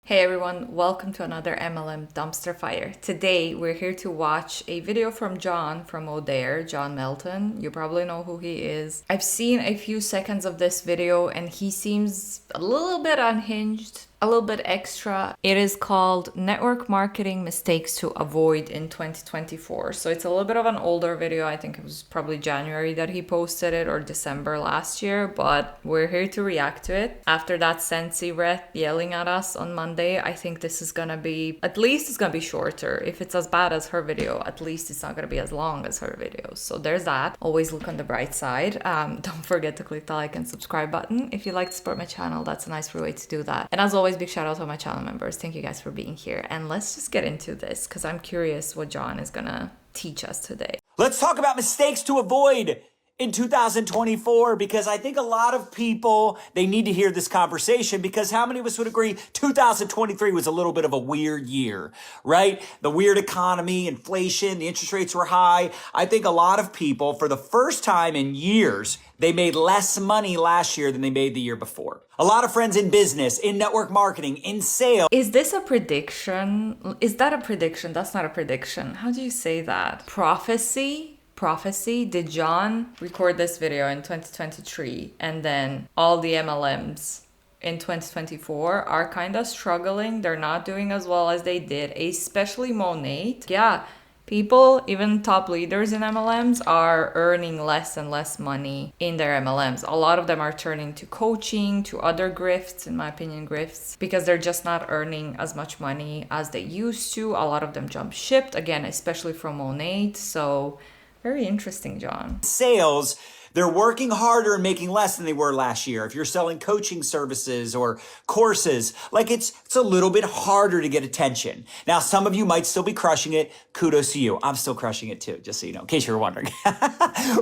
Hey everyone, welcome to another MLM dumpster fire. Today we're here to watch a video from John from Modere, John Melton. You probably know who he is. I've seen a few seconds of this video and he seems a little bit unhinged, a little bit extra. It is called Network Marketing Mistakes to Avoid in 2024. So it's a little bit of an older video. I think it was probably January that he posted it or December last year, but we're here to react to it. After that Sensi Ret yelling at us on Monday, I think this is gonna be, at least it's gonna be shorter. If it's as bad as her video, at least it's not gonna be as long as her video. So there's that. Always look on the bright side. Don't forget to click the like and subscribe button. If you like to support my channel, that's a nice free way to do that. And as always, big shout out to my channel members. Thank you guys for being here. And let's just get into this because I'm curious what John is gonna teach us today. Let's talk about mistakes to avoid in 2024, because I think a lot of people, they need to hear this conversation, because how many of us would agree 2023 was a little bit of a weird year, right? The weird economy, inflation, the interest rates were high. I think a lot of people, for the first time in years, they made less money last year than they made the year before. A lot of friends in business, in network marketing, in sales. Is this a prediction? Is that a prediction? That's not a prediction. How do you say that? Prophecy? Did John record this video in 2023 and then all the MLMs in 2024 are kind of struggling? They're not doing as well as they did, especially monat. Yeah, people, even top leaders in MLMs, are earning less and less money in their MLMs. A lot of them are turning to coaching, to other grifts, in my opinion, grifts, because they're just not earning as much money as they used to. A lot of them jump shipped, again, especially from monat. So very interesting, John. Sales, they're working harder and making less than they were last year. If you're selling coaching services or courses, like it's a little bit harder to get attention. Now, some of you might still be crushing it. Kudos to you. I'm still crushing it too, just so you know, in case you were wondering,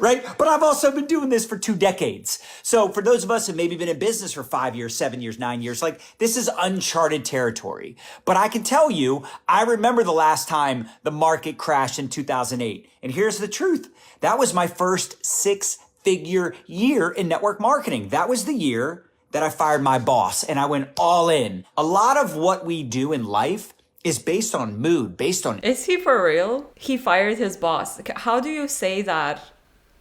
right? But I've also been doing this for 2 decades. So for those of us who maybe been in business for 5 years, 7 years, 9 years, like this is uncharted territory. But I can tell you, I remember the last time the market crashed in 2008. And here's the truth. That was my first 6-figure year in network marketing. That was the year that I fired my boss and I went all in. A lot of what we do in life is based on mood, based on... Is he for real? He fired his boss. How do you say that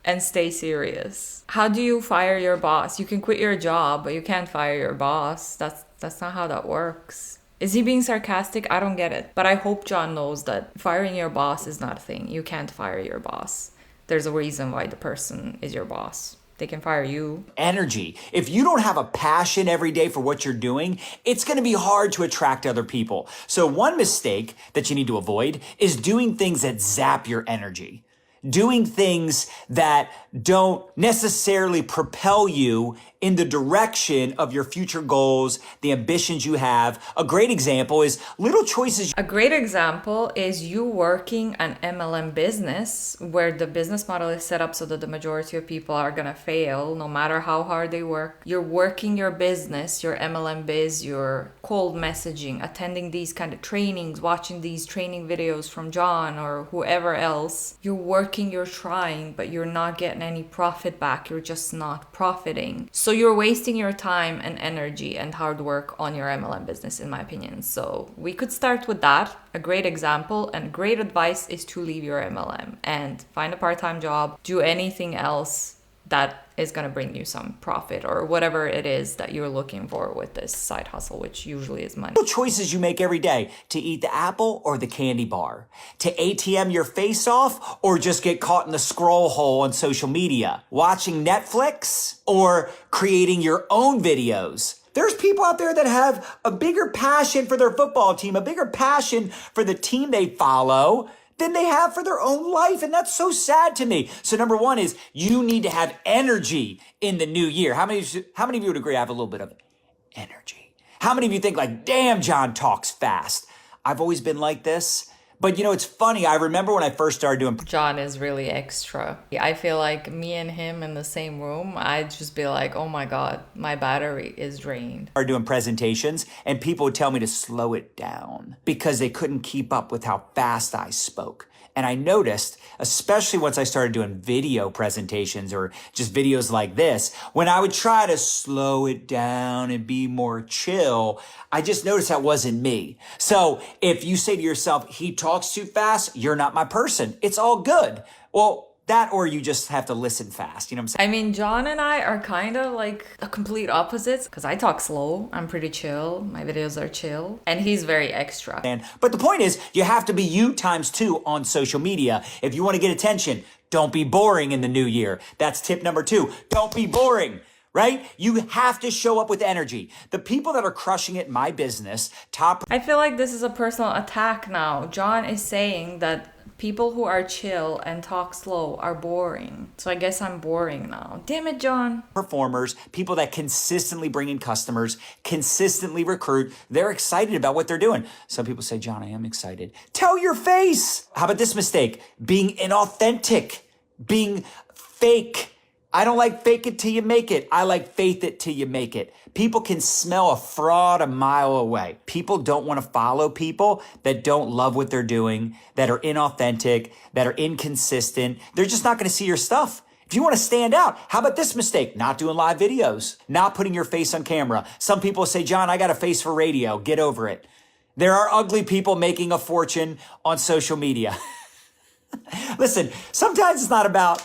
and stay serious? How do you fire your boss? You can quit your job, but you can't fire your boss. That's not how that works. Is he being sarcastic? I don't get it. But I hope John knows that firing your boss is not a thing. You can't fire your boss. There's a reason why the person is your boss. They can fire you. Energy. If you don't have a passion every day for what you're doing, it's going to be hard to attract other people. So one mistake that you need to avoid is doing things that zap your energy. Doing things that don't necessarily propel you in the direction of your future goals, the ambitions you have. A great example is little choices. A great example is you working an MLM business where the business model is set up so that the majority of people are going to fail no matter how hard they work. You're working your business, your MLM biz, your cold messaging, attending these kind of trainings, watching these training videos from John or whoever else. You're working, you're trying, but you're not getting any profit back. You're just not profiting. So you're wasting your time and energy and hard work on your MLM business, in my opinion. So we could start with that. A great example and great advice is to leave your MLM and find a part-time job, do anything else that is going to bring you some profit or whatever it is that you're looking for with this side hustle, which usually is money. Little choices you make every day to eat the apple or the candy bar, to ATM your face off or just get caught in the scroll hole on social media, watching Netflix or creating your own videos. There's people out there that have a bigger passion for their football team, a bigger passion for the team they follow than they have for their own life. And that's so sad to me. So number one is you need to have energy in the new year. How many of you would agree I have a little bit of energy? How many of you think like, damn, John talks fast? I've always been like this. But you know, it's funny. I remember when I first started doing... John is really extra. I feel like me and him in the same room, I'd just be like, oh my God, my battery is drained. Started doing presentations and people would tell me to slow it down because they couldn't keep up with how fast I spoke. And I noticed, especially once I started doing video presentations or just videos like this, when I would try to slow it down and be more chill, I just noticed that wasn't me. So if you say to yourself, he talks too fast, you're not my person. It's all good. Well, that or you just have to listen fast. You know what I'm saying? I mean, John and I are kind of like the complete opposites because I talk slow. I'm pretty chill. My videos are chill. And he's very extra. But the point is, you have to be you times 2 on social media. If you want to get attention, don't be boring in the new year. That's tip number 2. Don't be boring. Right? You have to show up with energy. The people that are crushing it in my business, I feel like this is a personal attack now. John is saying that people who are chill and talk slow are boring. So I guess I'm boring now. Damn it, John. Performers, people that consistently bring in customers, consistently recruit, they're excited about what they're doing. Some people say, John, I am excited. Tell your face. How about this mistake? Being inauthentic, being fake. I don't like fake it till you make it. I like faith it till you make it. People can smell a fraud a mile away. People don't want to follow people that don't love what they're doing, that are inauthentic, that are inconsistent. They're just not going to see your stuff. If you want to stand out, how about this mistake? Not doing live videos, not putting your face on camera. Some people say, John, I got a face for radio. Get over it. There are ugly people making a fortune on social media. Listen, sometimes it's not about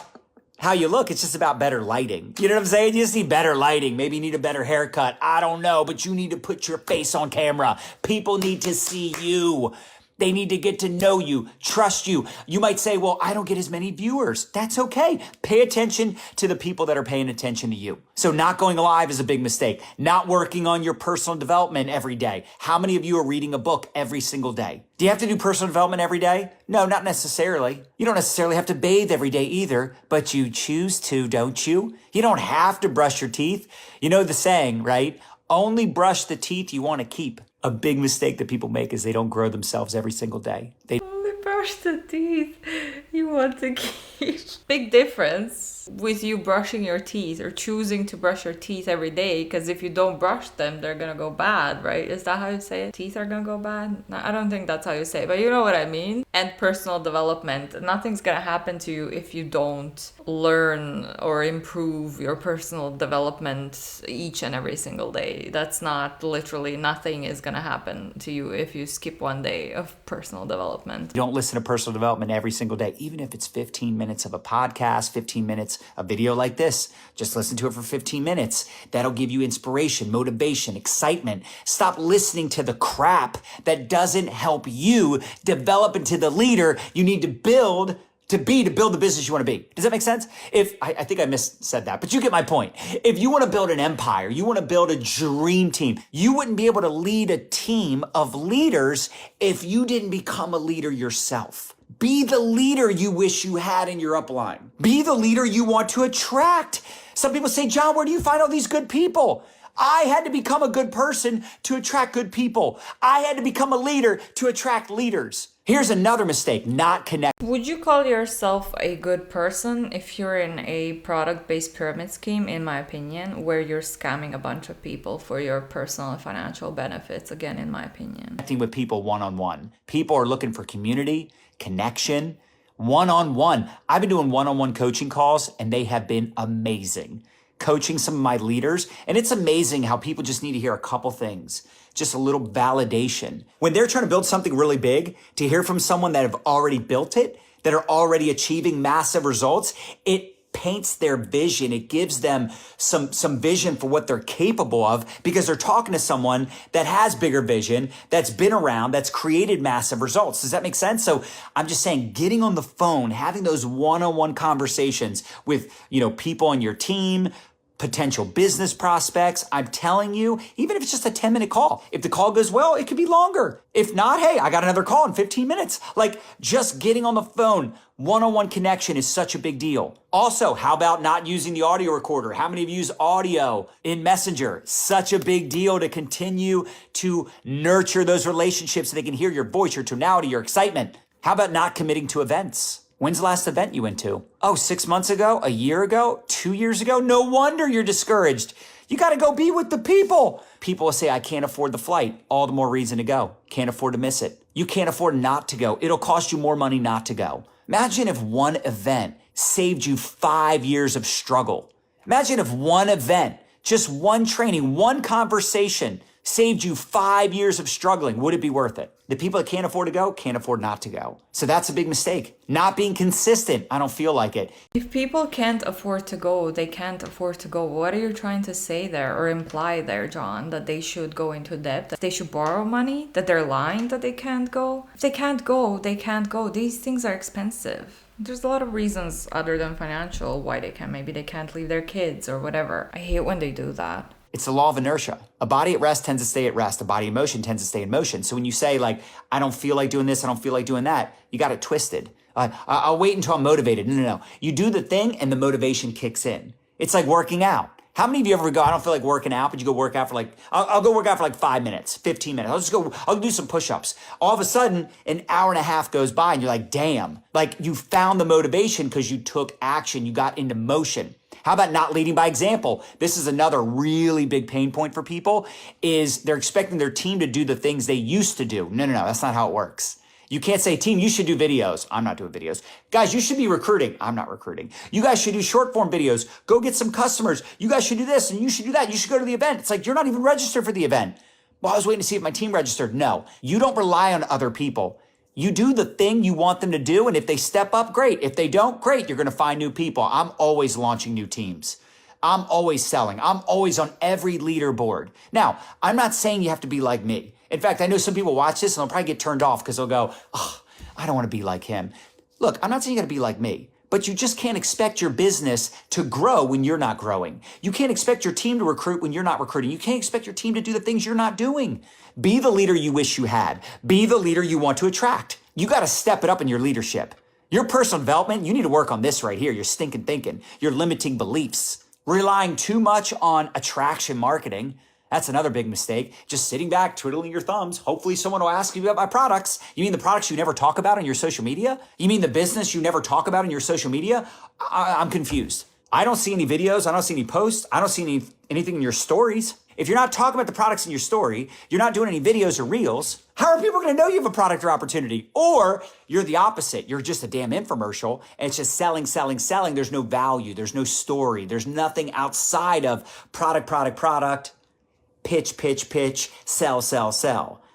how you look. It's just about better lighting. You know what I'm saying? You just need better lighting. Maybe you need a better haircut. I don't know, but you need to put your face on camera. People need to see you. They need to get to know you, trust you. You might say, well, I don't get as many viewers. That's okay. Pay attention to the people that are paying attention to you. So not going live is a big mistake. Not working on your personal development every day. How many of you are reading a book every single day? Do you have to do personal development every day? No, not necessarily. You don't necessarily have to bathe every day either, but you choose to, don't you? You don't have to brush your teeth. You know the saying, right? Only brush the teeth you want to keep. A big mistake that people make is they don't grow themselves every single day. They Only brush the teeth you want to keep. Big difference with you brushing your teeth or choosing to brush your teeth every day, because if you don't brush them, they're gonna go bad, right? Is that how you say it? Teeth are gonna go bad? No, I don't think that's how you say it, but you know what I mean. And personal development. Nothing's gonna happen to you if you don't learn or improve your personal development each and every single day. That's not literally, nothing is gonna happen to you if you skip one day of personal development. don't listen to personal development every single day, even if it's 15 minutes of a podcast, 15 minutes, a video like this. Just listen to it for 15 minutes. That'll give you inspiration, motivation, excitement. Stop listening to the crap that doesn't help you develop into the leader you need to build to build the business you want to be. Does that make sense? I think I said that, but you get my point. If you want to build an empire, you want to build a dream team, you wouldn't be able to lead a team of leaders if you didn't become a leader yourself. Be the leader you wish you had in your upline. Be the leader you want to attract. Some people say, John, where do you find all these good people? I had to become a good person to attract good people. I had to become a leader to attract leaders. Here's another mistake, not connect. Would you call yourself a good person if you're in a product-based pyramid scheme, in my opinion, where you're scamming a bunch of people for your personal and financial benefits, again, in my opinion? Connecting with people one-on-one. People are looking for community, connection, one-on-one. I've been doing one-on-one coaching calls, and they have been amazing. Coaching some of my leaders, and it's amazing how people just need to hear a couple things, just a little validation. When they're trying to build something really big, to hear from someone that have already built it, that are already achieving massive results, it paints their vision. It gives them some vision for what they're capable of because they're talking to someone that has bigger vision, that's been around, that's created massive results. Does that make sense? So I'm just saying, getting on the phone, having those one-on-one conversations with, people on your team, potential business prospects. I'm telling you, even if it's just a 10-minute call, if the call goes well, it could be longer. If not, hey, I got another call in 15 minutes. Like, just getting on the phone, one-on-one connection is such a big deal. Also, how about not using the audio recorder? How many of you use audio in Messenger? Such a big deal to continue to nurture those relationships so they can hear your voice, your tonality, your excitement. How about not committing to events? When's the last event you went to? Oh, 6 months ago, a year ago, 2 years ago? No wonder you're discouraged. You got to go be with the people. People will say, I can't afford the flight. All the more reason to go. Can't afford to miss it. You can't afford not to go. It'll cost you more money not to go. Imagine if one event saved you 5 years of struggle. Imagine if one event, just one training, one conversation saved you 5 years of struggling. Would it be worth it? The people that can't afford to go can't afford not to go. So that's a big mistake. Not being consistent. I don't feel like it. If people can't afford to go, they can't afford to go. What are you trying to say there or imply there, John? That they should go into debt? That they should borrow money? That they're lying that they can't go? If they can't go, they can't go. These things are expensive. There's a lot of reasons other than financial why they can't. Maybe they can't leave their kids or whatever. I hate when they do that. It's the law of inertia. A body at rest tends to stay at rest. A body in motion tends to stay in motion. So when you say like, I don't feel like doing this, I don't feel like doing that, you got it twisted. I'll wait until I'm motivated. No. You do the thing and the motivation kicks in. It's like working out. How many of you ever go, I don't feel like working out, but you go work out for like, I'll go work out for like 5 minutes, 15 minutes. I'll do some push-ups. All of a sudden, an hour and a half goes by and you're like, damn, like you found the motivation because you took action. You got into motion. How about not leading by example? This is another really big pain point for people is they're expecting their team to do the things they used to do. No, that's not how it works. You can't say, team, you should do videos. I'm not doing videos. Guys, you should be recruiting. I'm not recruiting. You guys should do short form videos. Go get some customers. You guys should do this and you should do that. You should go to the event. It's like, you're not even registered for the event. Well, I was waiting to see if my team registered. No, you don't rely on other people. You do the thing you want them to do. And if they step up, great. If they don't, great. You're going to find new people. I'm always launching new teams. I'm always selling. I'm always on every leaderboard. Now, I'm not saying you have to be like me. In fact, I know some people watch this and they'll probably get turned off because they'll go, oh, I don't want to be like him. Look, I'm not saying you got to be like me, but you just can't expect your business to grow when you're not growing. You can't expect your team to recruit when you're not recruiting. You can't expect your team to do the things you're not doing. Be the leader you wish you had. Be the leader you want to attract. You got to step it up in your leadership. Your personal development, you need to work on this right here. Your stinking thinking, your limiting beliefs, relying too much on attraction marketing. That's another big mistake. Just sitting back, twiddling your thumbs. Hopefully someone will ask you about my products. You mean the products you never talk about on your social media? You mean the business you never talk about in your social media? I'm confused. I don't see any videos. I don't see any posts. I don't see anything in your stories. If you're not talking about the products in your story, you're not doing any videos or reels, how are people going to know you have a product or opportunity? Or you're the opposite. You're just a damn infomercial and it's just selling. There's no value. There's no story. There's nothing outside of product, pitch, sell.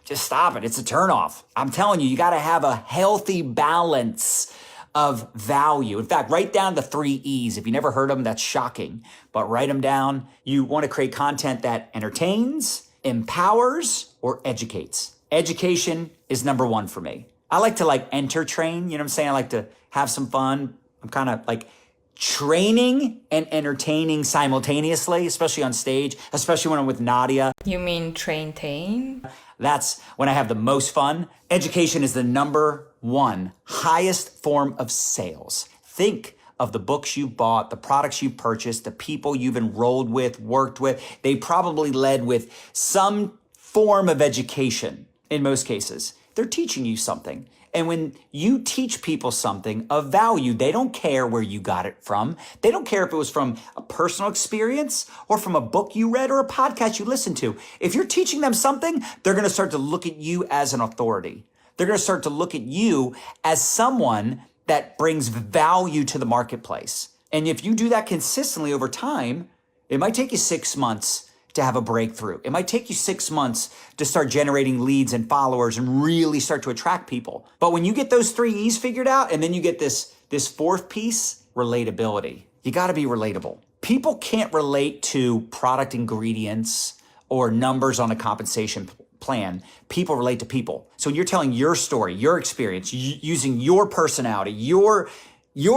Just stop it. It's a turnoff. I'm telling you, you got to have a healthy balance of value. In fact, write down the 3 E's. If you never heard them, that's shocking, but write them down. You want to create content that entertains, empowers, or educates. Education is number 1 for me. I like to entertain, you know what I'm saying? I like to have some fun. I'm kind of like training and entertaining simultaneously, especially on stage, especially when I'm with Nadia. You mean train? That's when I have the most fun. Education is the number 1 highest form of sales. Think of the books you've bought, the products you've purchased, the people you've enrolled with, worked with. They probably led with some form of education in most cases. They're teaching you something. And when you teach people something of value, they don't care where you got it from. They don't care if it was from a personal experience or from a book you read or a podcast you listened to. If you're teaching them something, they're going to start to look at you as an authority. They're going to start to look at you as someone that brings value to the marketplace. And if you do that consistently over time, it might take you 6 months to have a breakthrough. It might take you 6 months to start generating leads and followers and really start to attract people. But when you get those 3 E's figured out, and then you get this 4th piece, relatability. You got to be relatable. People can't relate to product ingredients or numbers on a compensation plan. People relate to people. So when you're telling your story, your experience, using your personality, your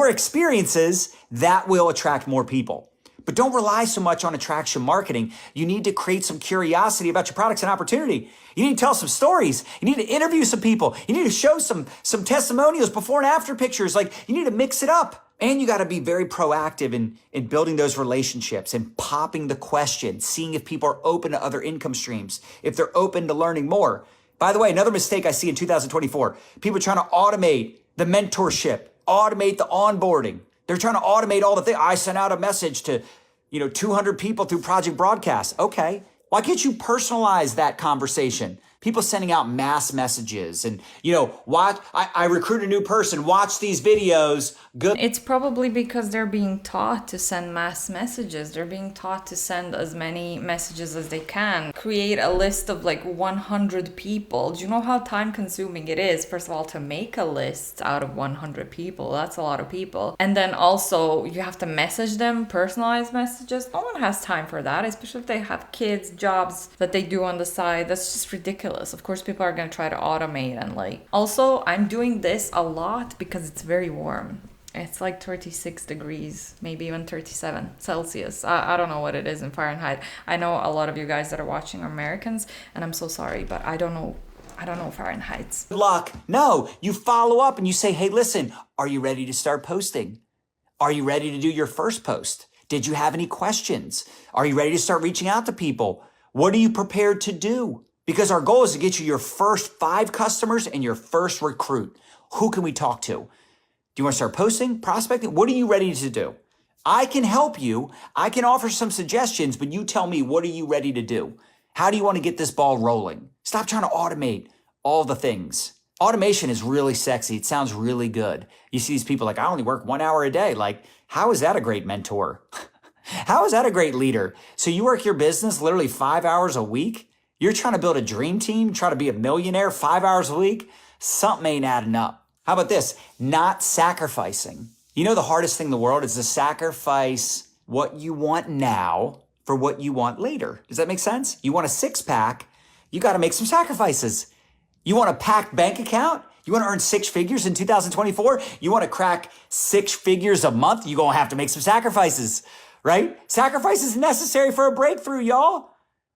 experiences, that will attract more people. But don't rely so much on attraction marketing. You need to create some curiosity about your products and opportunity. You need to tell some stories. You need to interview some people. You need to show some testimonials, before and after pictures. You need to mix it up. And you got to be very proactive in building those relationships and popping the question, seeing if people are open to other income streams, if they're open to learning more. By the way, another mistake I see in 2024, people are trying to automate the mentorship, automate the onboarding. They're trying to automate all the things. I sent out a message to 200 people through Project Broadcast. Okay, why can't you personalize that conversation? People sending out mass messages and, watch, I recruit a new person, watch these videos. Good. It's probably because they're being taught to send mass messages. They're being taught to send as many messages as they can. Create a list of like 100 people. Do you know how time consuming it is? First of all, to make a list out of 100 people. That's a lot of people. And then also you have to message them, personalized messages. No one has time for that, especially if they have kids, jobs that they do on the side. That's just ridiculous. Of course, people are going to try to automate and also I'm doing this a lot because it's very warm. It's like 36 degrees, maybe even 37 Celsius. I don't know what it is in Fahrenheit. I know a lot of you guys that are watching are Americans, and I'm so sorry, but I don't know Fahrenheit. Good luck. No, you follow up and you say, hey, listen, are you ready to start posting? Are you ready to do your first post? Did you have any questions? Are you ready to start reaching out to people? What are you prepared to do? Because our goal is to get you your first 5 customers and your first recruit. Who can we talk to? Do you want to start posting, prospecting? What are you ready to do? I can help you. I can offer some suggestions, but you tell me, what are you ready to do? How do you want to get this ball rolling? Stop trying to automate all the things. Automation is really sexy. It sounds really good. You see these people like, I only work 1 hour a day. Like, how is that a great mentor? How is that a great leader? So you work your business literally 5 hours a week? You're trying to build a dream team, try to be a millionaire 5 hours a week? Something ain't adding up. How about this? Not sacrificing. You know, the hardest thing in the world is to sacrifice what you want now for what you want later. Does that make sense? You want a 6-pack, you got to make some sacrifices. You want a packed bank account? You want to earn 6 figures in 2024? You want to crack 6 figures a month? You're going to have to make some sacrifices, right? Sacrifice is necessary for a breakthrough, y'all.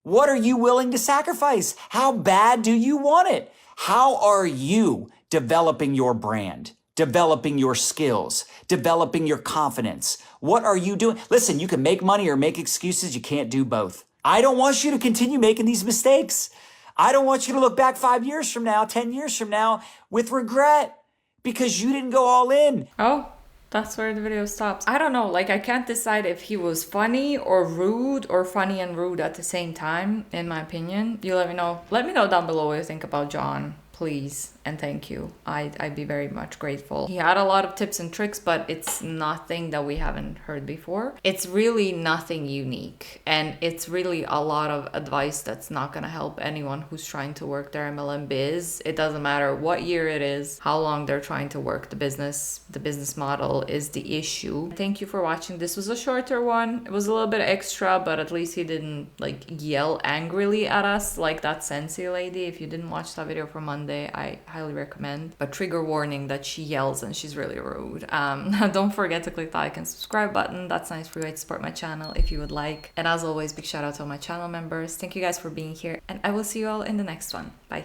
What are you willing to sacrifice? How bad do you want it? How are you developing your brand, developing your skills, developing your confidence? What are you doing? Listen, you can make money or make excuses. You can't do both. I don't want you to continue making these mistakes. I don't want you to look back 5 years from now, 10 years from now with regret because you didn't go all in. Oh, that's where the video stops. I don't know, I can't decide if he was funny or rude or funny and rude at the same time, in my opinion. You let me know. Let me know down below what you think about John, please, and thank you. I'd be very much grateful. He had a lot of tips and tricks, but it's nothing that we haven't heard before. It's really nothing unique, and it's really a lot of advice that's not gonna help anyone who's trying to work their MLM biz. It doesn't matter what year it is, how long they're trying to work the business. The business model is the issue. Thank you for watching. This was a shorter one. It was a little bit extra, but at least he didn't yell angrily at us like that Sensei lady. If you didn't watch that video from Monday, I highly recommend. But trigger warning that she yells and she's really rude. Don't forget to click the like and subscribe button. That's a nice free way to support my channel if you would like. And as always, big shout out to all my channel members. Thank you guys for being here, and I will see you all in the next one. Bye.